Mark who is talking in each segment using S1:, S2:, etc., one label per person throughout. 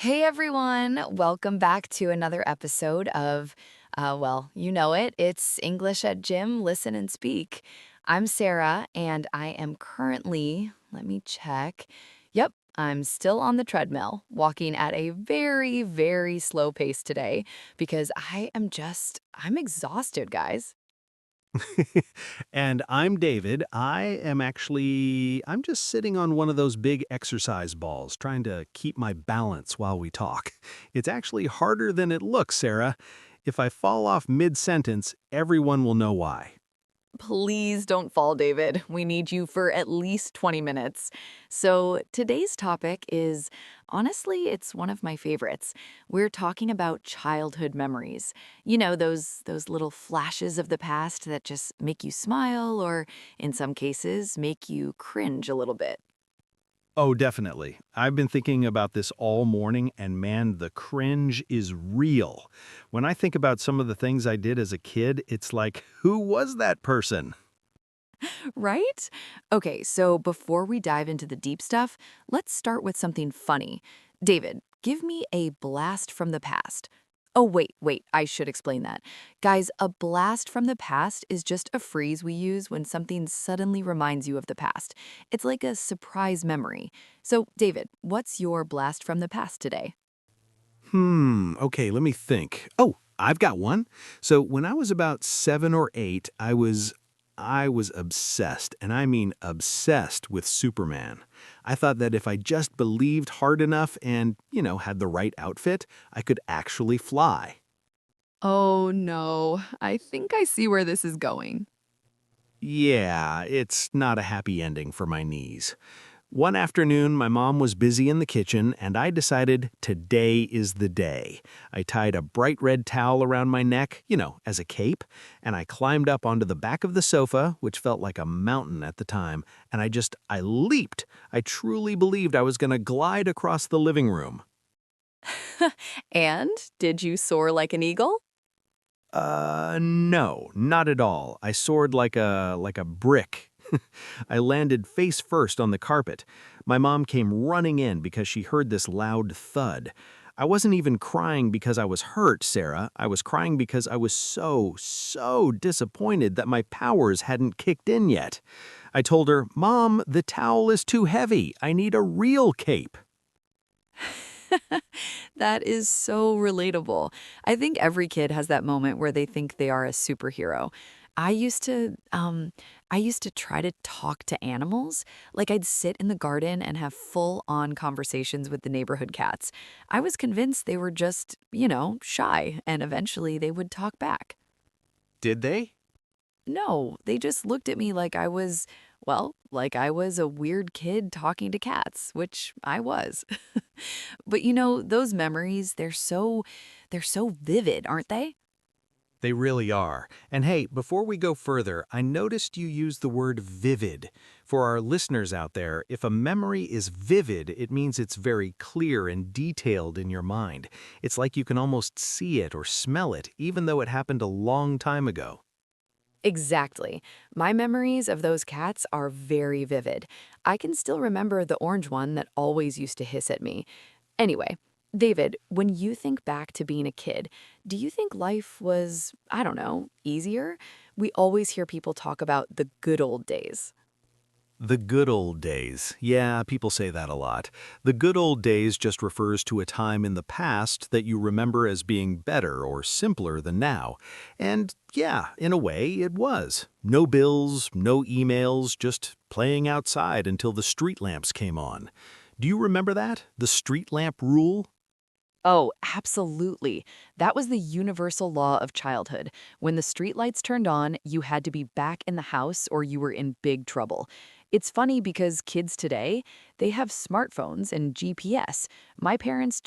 S1: Hey everyone, welcome back to another episode of, well, you know it, it's English at Gym, Listen and Speak. I'm Sarah, and I am currently, let me check. Yep, I'm still on the treadmill, walking at a very, very slow pace today because I'm exhausted, guys.
S2: And I'm David. I'm just sitting on one of those big exercise balls, trying to keep my balance while we talk. It's actually harder than it looks, Sarah. If I fall off mid-sentence, everyone will know why.
S1: Please don't fall, David. We need you for at least 20 minutes. So, today's topic is honestly, it's one of my favorites. We're talking about childhood memories. You know, those little flashes of the past that just make you smile or in some cases make you cringe a little bit.
S2: Oh, definitely. I've been thinking about this all morning, and man, the cringe is real. When I think about some of the things I did as a kid, it's like, who was that person?
S1: Right? Okay, so before we dive into the deep stuff, let's start with something funny. David, give me a blast from the past. Oh, wait, I should explain that. Guys, a blast from the past is just a phrase we use when something suddenly reminds you of the past. It's like a surprise memory. So, David, what's your blast from the past today?
S2: Okay, let me think. Oh, I've got one. So when I was about 7 or 8, I was obsessed, and I mean obsessed with Superman. I thought that if I just believed hard enough and, had the right outfit, I could actually fly.
S1: Oh no, I think I see where this is going.
S2: Yeah, it's not a happy ending for my knees. One afternoon, my mom was busy in the kitchen, and I decided today is the day. I tied a bright red towel around my neck, as a cape, and I climbed up onto the back of the sofa, which felt like a mountain at the time, and I leaped. I truly believed I was going to glide across the living room.
S1: And did you soar like an eagle?
S2: No, not at all. I soared like a brick. I landed face first on the carpet. My mom came running in because she heard this loud thud. I wasn't even crying because I was hurt, Sarah. I was crying because I was so disappointed that my powers hadn't kicked in yet. I told her, "Mom, the towel is too heavy. I need a real cape."
S1: That is so relatable. I think every kid has that moment where they think they are a superhero. I used to I used to try to talk to animals. Like I'd sit in the garden and have full-on conversations with the neighborhood cats. I was convinced they were just, shy and eventually they would talk back.
S2: Did they?
S1: No, they just looked at me like like I was a weird kid talking to cats, which I was. But those memories, they're so vivid, aren't they?
S2: They really are. And hey, before we go further, I noticed you used the word vivid. For our listeners out there, if a memory is vivid, it means it's very clear and detailed in your mind. It's like you can almost see it or smell it, even though it happened a long time ago.
S1: Exactly. My memories of those cats are very vivid. I can still remember the orange one that always used to hiss at me. Anyway, David, when you think back to being a kid, do you think life was, I don't know, easier? We always hear people talk about the good old days.
S2: The good old days. Yeah, people say that a lot. The good old days just refers to a time in the past that you remember as being better or simpler than now. And yeah, in a way, it was. No bills, no emails, just playing outside until the street lamps came on. Do you remember that? The street lamp rule?
S1: Oh, absolutely. That was the universal law of childhood. When the streetlights turned on, you had to be back in the house or you were in big trouble. It's funny because kids today, they have smartphones and GPS. My parents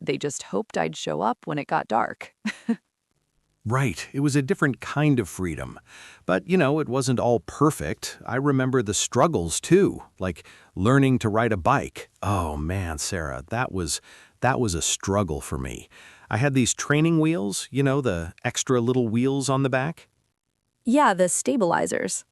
S1: they just hoped I'd show up when it got dark.
S2: Right, it was a different kind of freedom. But, it wasn't all perfect. I remember the struggles too, like learning to ride a bike. Oh man, Sarah, that was a struggle for me. I had these training wheels, the extra little wheels on the back.
S1: Yeah, the stabilizers.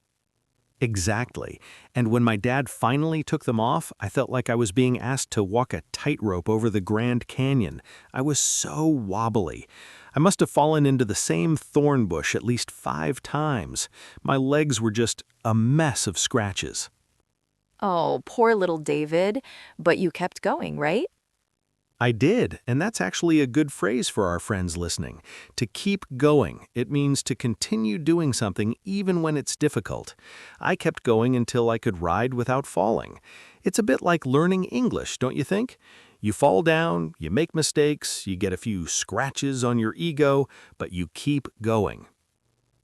S2: Exactly. And when my dad finally took them off, I felt like I was being asked to walk a tightrope over the Grand Canyon. I was so wobbly. I must have fallen into the same thorn bush at least 5 times. My legs were just a mess of scratches.
S1: Oh, poor little David. But you kept going, right?
S2: I did, and that's actually a good phrase for our friends listening. To keep going, it means to continue doing something even when it's difficult. I kept going until I could ride without falling. It's a bit like learning English, don't you think? You fall down, you make mistakes, you get a few scratches on your ego, but you keep going.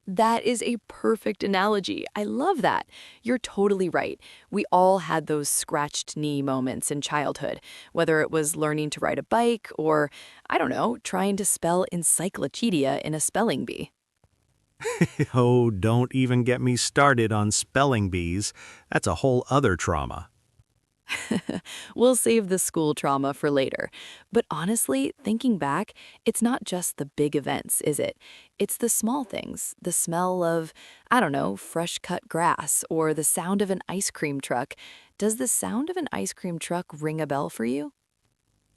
S1: That is a perfect analogy. I love that. You're totally right. We all had those scratched knee moments in childhood, whether it was learning to ride a bike or, I don't know, trying to spell encyclopedia in a spelling bee.
S2: Oh, don't even get me started on spelling bees. That's a whole other trauma.
S1: We'll save the school trauma for later. But honestly, thinking back, it's not just the big events, is it? It's the small things, the smell of, I don't know, fresh cut grass or the sound of an ice cream truck. Does the sound of an ice cream truck ring a bell for you?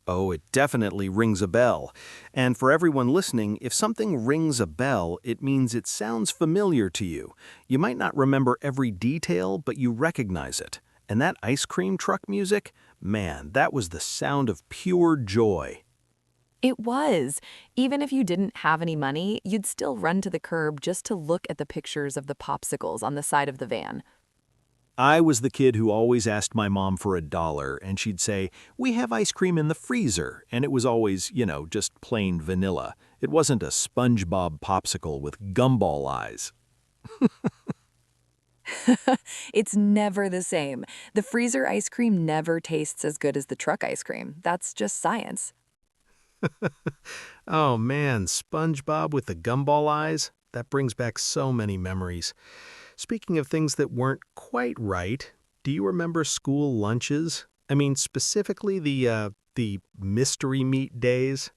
S2: Oh, it definitely rings a bell. And for everyone listening, if something rings a bell, it means it sounds familiar to you. You might not remember every detail, but you recognize it. And that ice cream truck music, man, that was the sound of pure joy.
S1: It was. Even if you didn't have any money, you'd still run to the curb just to look at the pictures of the popsicles on the side of the van.
S2: I was the kid who always asked my mom for $1, and she'd say, "We have ice cream in the freezer." And it was always, just plain vanilla. It wasn't a SpongeBob popsicle with gumball eyes.
S1: It's never the same. The freezer ice cream never tastes as good as the truck ice cream. That's just science.
S2: Oh man, SpongeBob with the gumball eyes? That brings back so many memories. Speaking of things that weren't quite right, do you remember school lunches? I mean, specifically the mystery meat days?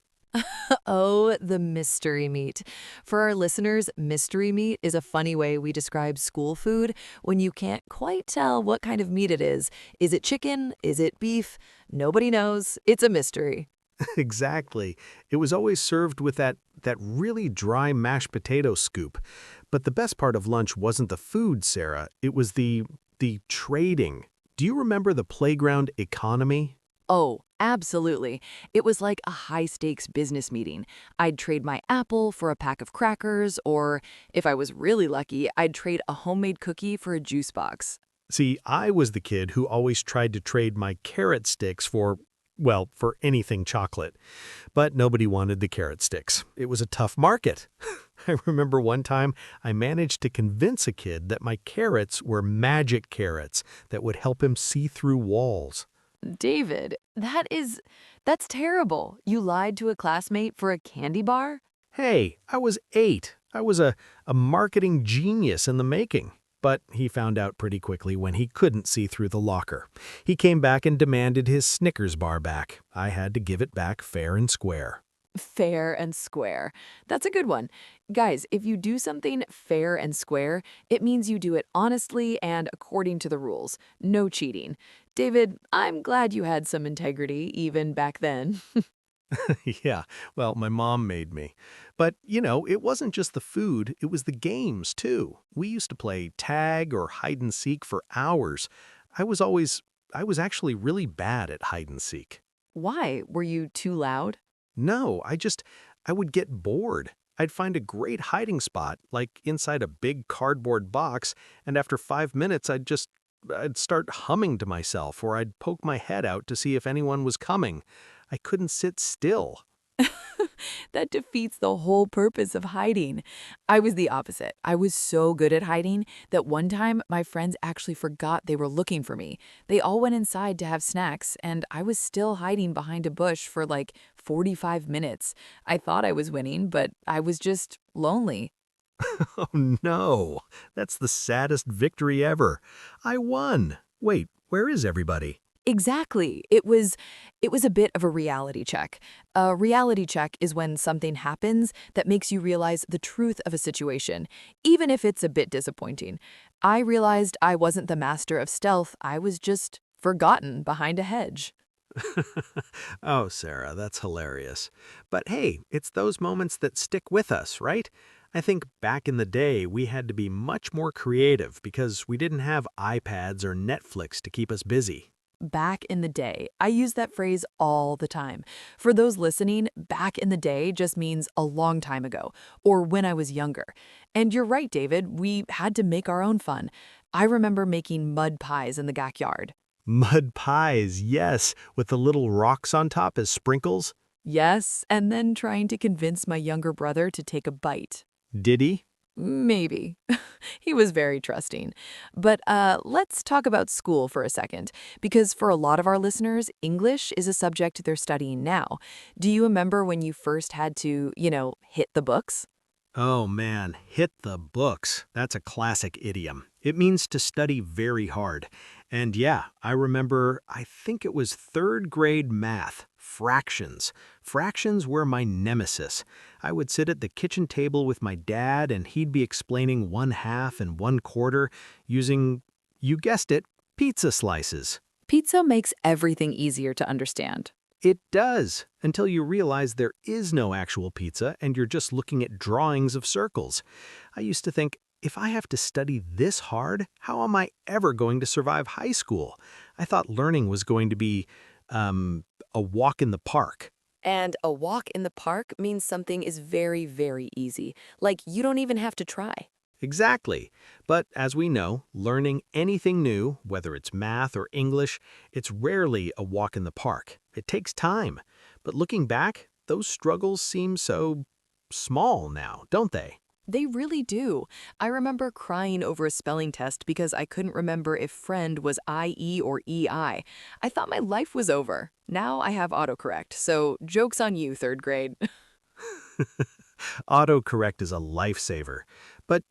S1: Oh, the mystery meat. For our listeners, mystery meat is a funny way we describe school food when you can't quite tell what kind of meat it is. Is it chicken? Is it beef? Nobody knows. It's a mystery.
S2: Exactly. It was always served with that really dry mashed potato scoop. But the best part of lunch wasn't the food, Sarah. It was the trading. Do you remember the playground economy?
S1: Oh, absolutely. It was like a high stakes business meeting. I'd trade my apple for a pack of crackers, or if I was really lucky, I'd trade a homemade cookie for a juice box.
S2: See, I was the kid who always tried to trade my carrot sticks for anything chocolate. But nobody wanted the carrot sticks. It was a tough market. I remember one time I managed to convince a kid that my carrots were magic carrots that would help him see through walls.
S1: David, that's terrible. You lied to a classmate for a candy bar?
S2: Hey, I was 8. I was a marketing genius in the making. But he found out pretty quickly when he couldn't see through the locker. He came back and demanded his Snickers bar back. I had to give it back fair and square.
S1: Fair and square. That's a good one. Guys, if you do something fair and square, it means you do it honestly and according to the rules. No cheating. David, I'm glad you had some integrity even back then.
S2: Yeah, well, my mom made me. But, it wasn't just the food, it was the games, too. We used to play tag or hide and seek for hours. I was always, I was actually really bad at hide and seek.
S1: Why? Were you too loud?
S2: No, I would get bored. I'd find a great hiding spot, like inside a big cardboard box, and after 5 minutes, I'd start humming to myself, or I'd poke my head out to see if anyone was coming. I couldn't sit still.
S1: That defeats the whole purpose of hiding. I was the opposite. I was so good at hiding that one time my friends actually forgot they were looking for me. They all went inside to have snacks, and I was still hiding behind a bush for like 45 minutes. I thought I was winning, but I was just lonely.
S2: Oh no, that's the saddest victory ever. I won. Wait, where is everybody?
S1: Exactly. It was a bit of a reality check. A reality check is when something happens that makes you realize the truth of a situation, even if it's a bit disappointing. I realized I wasn't the master of stealth, I was just forgotten behind a hedge.
S2: Oh, Sarah, that's hilarious. But hey, it's those moments that stick with us, right? I think back in the day, we had to be much more creative because we didn't have iPads or Netflix to keep us busy.
S1: Back in the day. I use that phrase all the time. For those listening, back in the day just means a long time ago, or when I was younger. And you're right, David, we had to make our own fun. I remember making mud pies in the backyard.
S2: Mud pies, yes, with the little rocks on top as sprinkles.
S1: Yes, and then trying to convince my younger brother to take a bite.
S2: Did he?
S1: Maybe. He was very trusting. But let's talk about school for a second, because for a lot of our listeners, English is a subject they're studying now. Do you remember when you first had to, hit the books?
S2: Oh man, hit the books. That's a classic idiom. It means to study very hard. And yeah, I remember, I think it was third grade math, fractions. Fractions were my nemesis. I would sit at the kitchen table with my dad and he'd be explaining 1/2 and 1/4 using, you guessed it, pizza slices.
S1: Pizza makes everything easier to understand.
S2: It does, until you realize there is no actual pizza and you're just looking at drawings of circles. I used to think, if I have to study this hard, how am I ever going to survive high school? I thought learning was going to be, a walk in the park.
S1: And a walk in the park means something is very, very easy. Like you don't even have to try.
S2: Exactly. But as we know, learning anything new, whether it's math or English, it's rarely a walk in the park. It takes time. But looking back, those struggles seem so small now, don't they?
S1: They really do. I remember crying over a spelling test because I couldn't remember if friend was IE or EI. I thought my life was over. Now I have autocorrect, so joke's on you, third grade.
S2: Autocorrect is a lifesaver. But,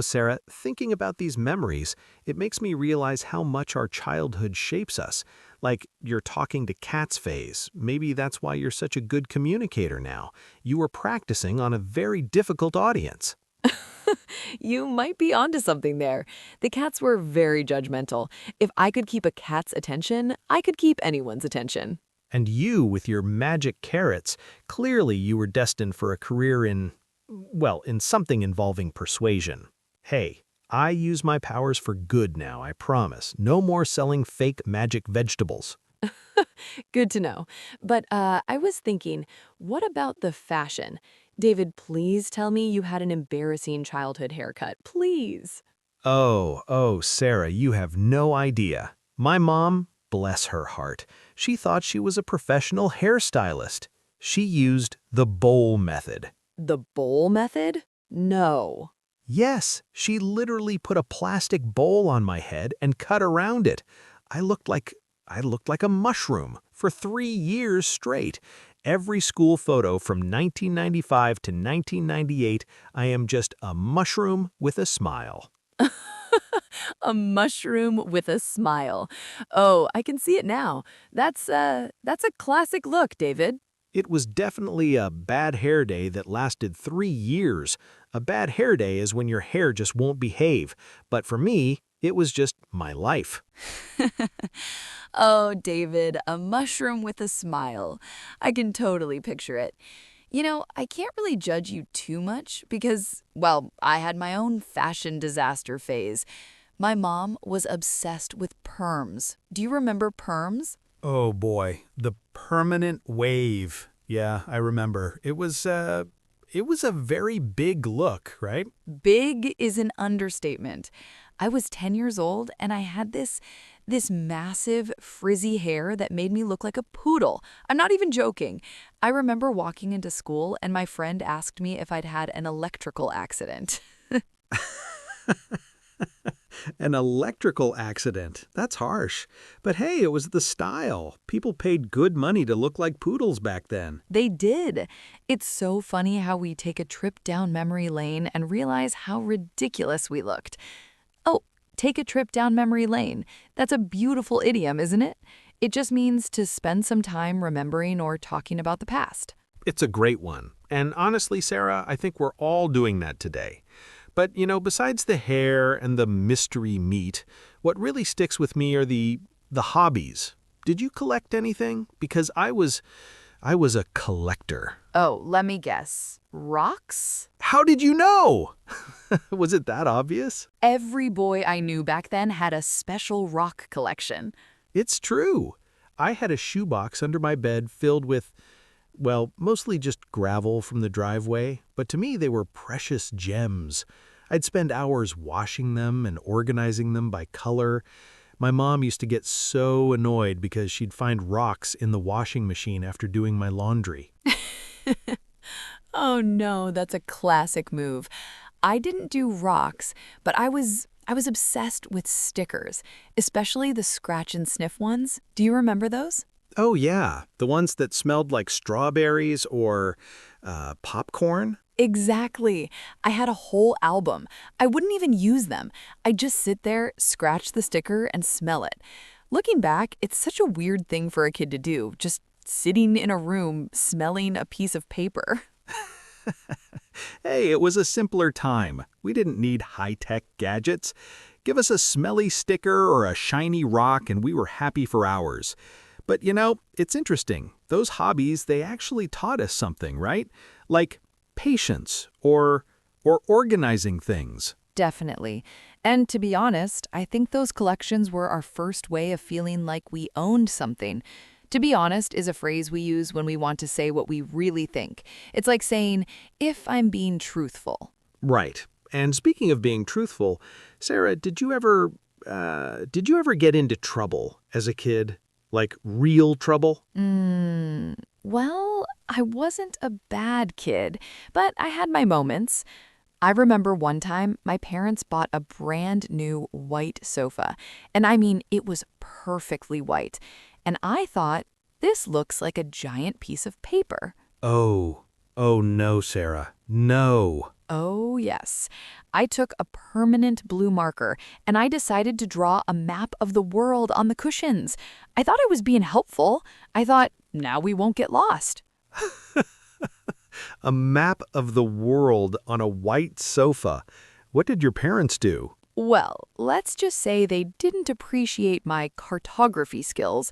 S2: Sarah, thinking about these memories, it makes me realize how much our childhood shapes us. Like you're talking to cats phase. Maybe that's why you're such a good communicator now. You were practicing on a very difficult audience.
S1: You might be onto something there. The cats were very judgmental. If I could keep a cat's attention, I could keep anyone's attention.
S2: And you, with your magic carrots, clearly you were destined for a career in, well, in something involving persuasion. Hey, I use my powers for good now, I promise. No more selling fake magic vegetables.
S1: Good to know. But I was thinking, what about the fashion? David, please tell me you had an embarrassing childhood haircut. Please.
S2: Oh, Sarah, you have no idea. My mom, bless her heart, she thought she was a professional hairstylist. She used the bowl method.
S1: The bowl method? No.
S2: Yes, she literally put a plastic bowl on my head and cut around it. I looked like I looked like a mushroom for 3 years straight. Every school photo from 1995 to 1998, I am just a mushroom with a smile.
S1: A mushroom with a smile. Oh, I can see it now. That's a classic look, David.
S2: It was definitely a bad hair day that lasted 3 years. A bad hair day is when your hair just won't behave. But for me, it was just my life.
S1: Oh, David, a mushroom with a smile. I can totally picture it. I can't really judge you too much because, well, I had my own fashion disaster phase. My mom was obsessed with perms. Do you remember perms?
S2: Oh boy, the permanent wave. Yeah, I remember. It was a very big look, right?
S1: Big is an understatement. I was 10 years old and I had this massive frizzy hair that made me look like a poodle. I'm not even joking. I remember walking into school and my friend asked me if I'd had an electrical accident.
S2: An electrical accident. That's harsh. But hey, it was the style. People paid good money to look like poodles back then.
S1: They did. It's so funny how we take a trip down memory lane and realize how ridiculous we looked. Oh, take a trip down memory lane. That's a beautiful idiom, isn't it? It just means to spend some time remembering or talking about the past.
S2: It's a great one. And honestly, Sarah, I think we're all doing that today. But, besides the hair and the mystery meat, what really sticks with me are the hobbies. Did you collect anything? Because I was a collector.
S1: Oh, let me guess. Rocks?
S2: How did you know? Was it that obvious?
S1: Every boy I knew back then had a special rock collection.
S2: It's true. I had a shoebox under my bed filled with, well, mostly just gravel from the driveway, but to me they were precious gems. I'd spend hours washing them and organizing them by color. My mom used to get so annoyed because she'd find rocks in the washing machine after doing my laundry.
S1: Oh no, that's a classic move. I didn't do rocks, but I was obsessed with stickers, especially the scratch and sniff ones. Do you remember those?
S2: Oh, yeah, the ones that smelled like strawberries or popcorn?
S1: Exactly. I had a whole album. I wouldn't even use them. I'd just sit there, scratch the sticker, and smell it. Looking back, it's such a weird thing for a kid to do, just sitting in a room smelling a piece of paper.
S2: Hey, it was a simpler time. We didn't need high-tech gadgets. Give us a smelly sticker or a shiny rock and we were happy for hours. But it's interesting. Those hobbies, they actually taught us something, right? Like patience or organizing things.
S1: Definitely. And to be honest, I think those collections were our first way of feeling like we owned something. To be honest is a phrase we use when we want to say what we really think. It's like saying, if I'm being truthful.
S2: Right. And speaking of being truthful, Sarah, did you ever get into trouble as a kid? Like real trouble?
S1: Well, I wasn't a bad kid, but I had my moments. I remember one time my parents bought a brand new white sofa, and I mean, it was perfectly white. And I thought, this looks like a giant piece of paper.
S2: Oh, oh no, Sarah. No.
S1: Oh, yes. I took a permanent blue marker and I decided to draw a map of the world on the cushions. I thought I was being helpful. I thought, now we won't get lost.
S2: A map of the world on a white sofa. What did your parents do?
S1: Well, let's just say they didn't appreciate my cartography skills.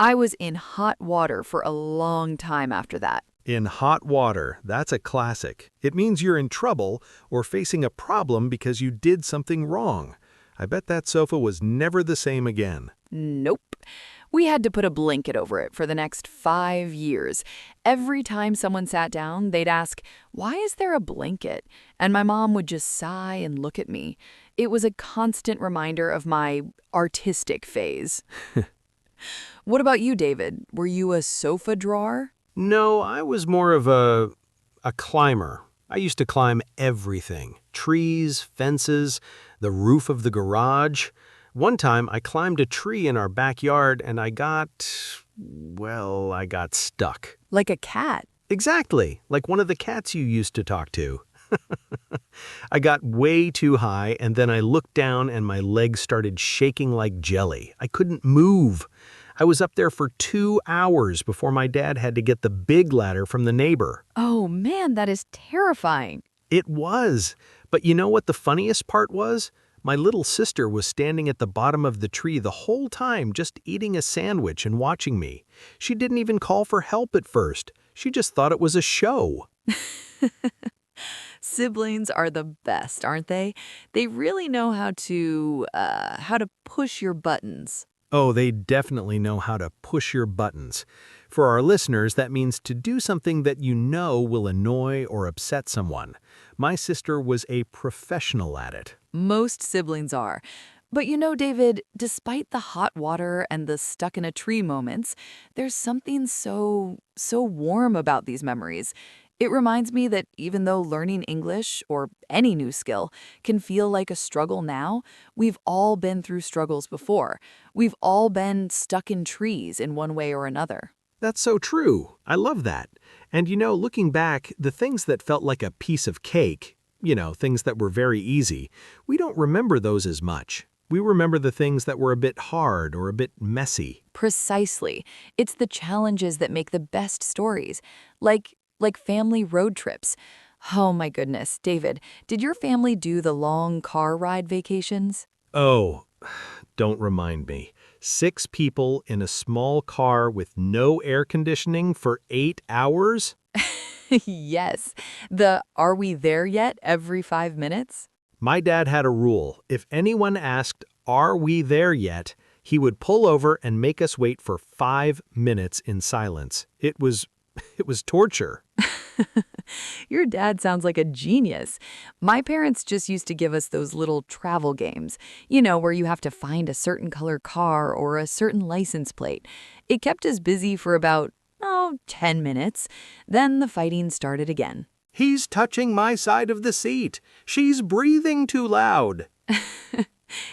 S1: I was in hot water for a long time after that.
S2: In hot water, that's a classic. It means you're in trouble or facing a problem because you did something wrong. I bet that sofa was never the same again.
S1: Nope. We had to put a blanket over it for the next 5 years. Every time someone sat down, they'd ask, "Why is there a blanket?" And my mom would just sigh and look at me. It was a constant reminder of my artistic phase. What about you, David? Were you a sofa drawer?
S2: No, I was more of a climber. I used to climb everything. Trees, fences, the roof of the garage. One time I climbed a tree in our backyard and I got stuck.
S1: Like a cat.
S2: Exactly, like one of the cats you used to talk to. I got way too high and then I looked down and my legs started shaking like jelly. I couldn't move. I was up there for 2 hours before my dad had to get the big ladder from the neighbor.
S1: Oh man, that is terrifying.
S2: It was. But you know what the funniest part was? My little sister was standing at the bottom of the tree the whole time just eating a sandwich and watching me. She didn't even call for help at first. She just thought it was a show.
S1: Siblings are the best, aren't they? They really know how to push your buttons.
S2: Oh, they definitely know how to push your buttons. For our listeners, that means to do something that you know will annoy or upset someone. My sister was a professional at it.
S1: Most siblings are. But you know, David, despite the hot water and the stuck in a tree moments, there's something so warm about these memories. It reminds me that even though learning English or any new skill can feel like a struggle now, we've all been through struggles before. We've all been stuck in trees in one way or another.
S2: That's so true. I love that. And looking back, the things that felt like a piece of cake, things that were very easy, we don't remember those as much. We remember the things that were a bit hard or a bit messy.
S1: Precisely. It's the challenges that make the best stories, like family road trips. Oh my goodness, David, did your family do the long car ride vacations?
S2: Oh, don't remind me. 6 people in a small car with no air conditioning for 8 hours?
S1: Yes. The "Are we there yet?" every 5 minutes?
S2: My dad had a rule. If anyone asked, "Are we there yet?" he would pull over and make us wait for 5 minutes in silence. It was it was torture.
S1: Your dad sounds like a genius. My parents just used to give us those little travel games, where you have to find a certain color car or a certain license plate. It kept us busy for about, 10 minutes. Then the fighting started again.
S2: He's touching my side of the seat. She's breathing too loud.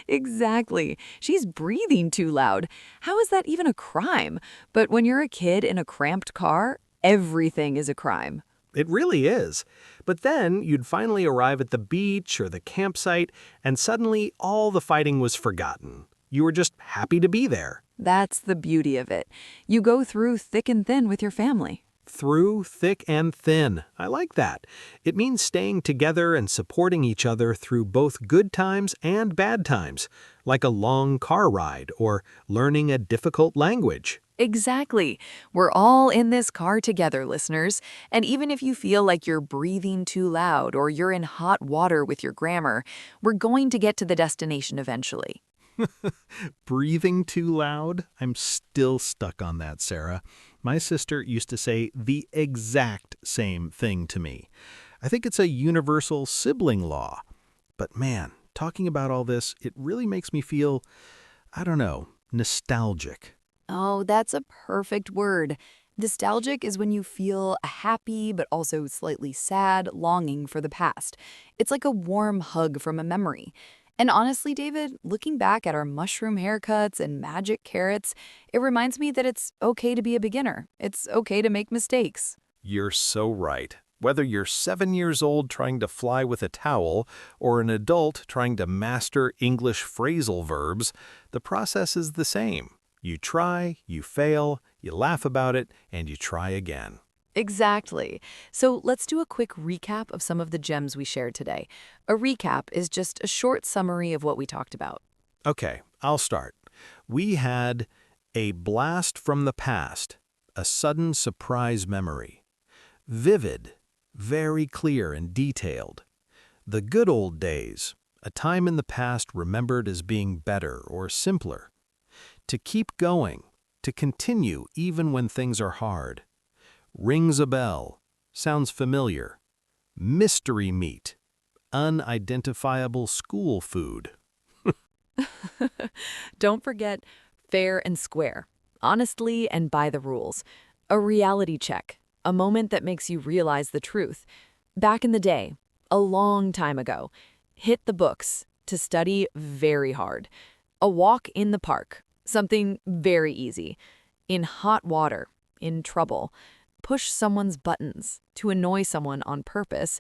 S1: Exactly. She's breathing too loud. How is that even a crime? But when you're a kid in a cramped car, everything is a crime.
S2: It really is. But then you'd finally arrive at the beach or the campsite, and suddenly all the fighting was forgotten. You were just happy to be there.
S1: That's the beauty of it. You go through thick and thin with your family.
S2: Through thick and thin. I like that. It means staying together and supporting each other through both good times and bad times, like a long car ride or learning a difficult language.
S1: Exactly. We're all in this car together, listeners. And even if you feel like you're breathing too loud or you're in hot water with your grammar, we're going to get to the destination eventually.
S2: Breathing too loud? I'm still stuck on that, Sarah. My sister used to say the exact same thing to me. I think it's a universal sibling law. But man, talking about all this, it really makes me feel, I don't know, nostalgic.
S1: Oh, that's a perfect word. Nostalgic is when you feel a happy but also slightly sad longing for the past. It's like a warm hug from a memory. And honestly, David, looking back at our mushroom haircuts and magic carrots, it reminds me that it's okay to be a beginner. It's okay to make mistakes.
S2: You're so right. Whether you're 7 years old trying to fly with a towel or an adult trying to master English phrasal verbs, the process is the same. You try, you fail, you laugh about it, and you try again.
S1: Exactly. So let's do a quick recap of some of the gems we shared today. A recap is just a short summary of what we talked about.
S2: Okay, I'll start. We had a blast from the past, a sudden surprise memory. Vivid, very clear and detailed. The good old days, a time in the past remembered as being better or simpler. To keep going, to continue even when things are hard. Rings a bell, sounds familiar. Mystery meat, unidentifiable school food.
S1: Don't forget fair and square, honestly and by the rules. A reality check, a moment that makes you realize the truth. Back in the day, a long time ago, hit the books to study very hard. A walk in the park, something very easy. In hot water, in trouble. Push someone's buttons to annoy someone on purpose.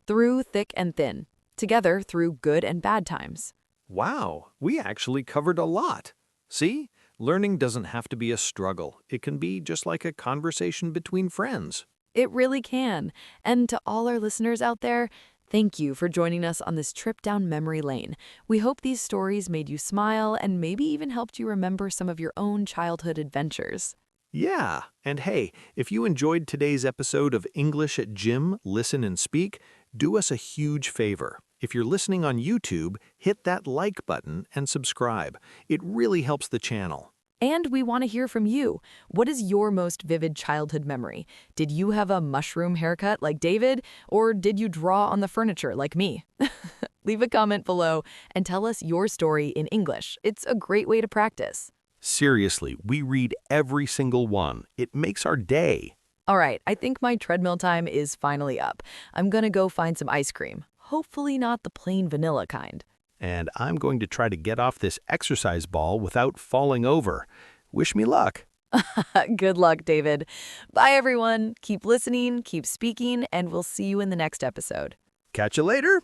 S1: Through thick and thin, together through good and bad times.
S2: Wow, we actually covered a lot. See, learning doesn't have to be a struggle. It can be just like a conversation between friends.
S1: It really can. And to all our listeners out there, thank you for joining us on this trip down memory lane. We hope these stories made you smile and maybe even helped you remember some of your own childhood adventures.
S2: Yeah, and hey, if you enjoyed today's episode of English at Gym, Listen and Speak, do us a huge favor. If you're listening on YouTube, hit that like button and subscribe. It really helps the channel.
S1: And we want to hear from you. What is your most vivid childhood memory? Did you have a mushroom haircut like David, or did you draw on the furniture like me? Leave a comment below and tell us your story in English. It's a great way to practice.
S2: Seriously, we read every single one. It makes our day.
S1: All right, I think my treadmill time is finally up. I'm gonna go find some ice cream. Hopefully not the plain vanilla kind.
S2: And I'm going to try to get off this exercise ball without falling over. Wish me luck.
S1: Good luck, David. Bye, everyone. Keep listening, keep speaking, and we'll see you in the next episode.
S2: Catch you later.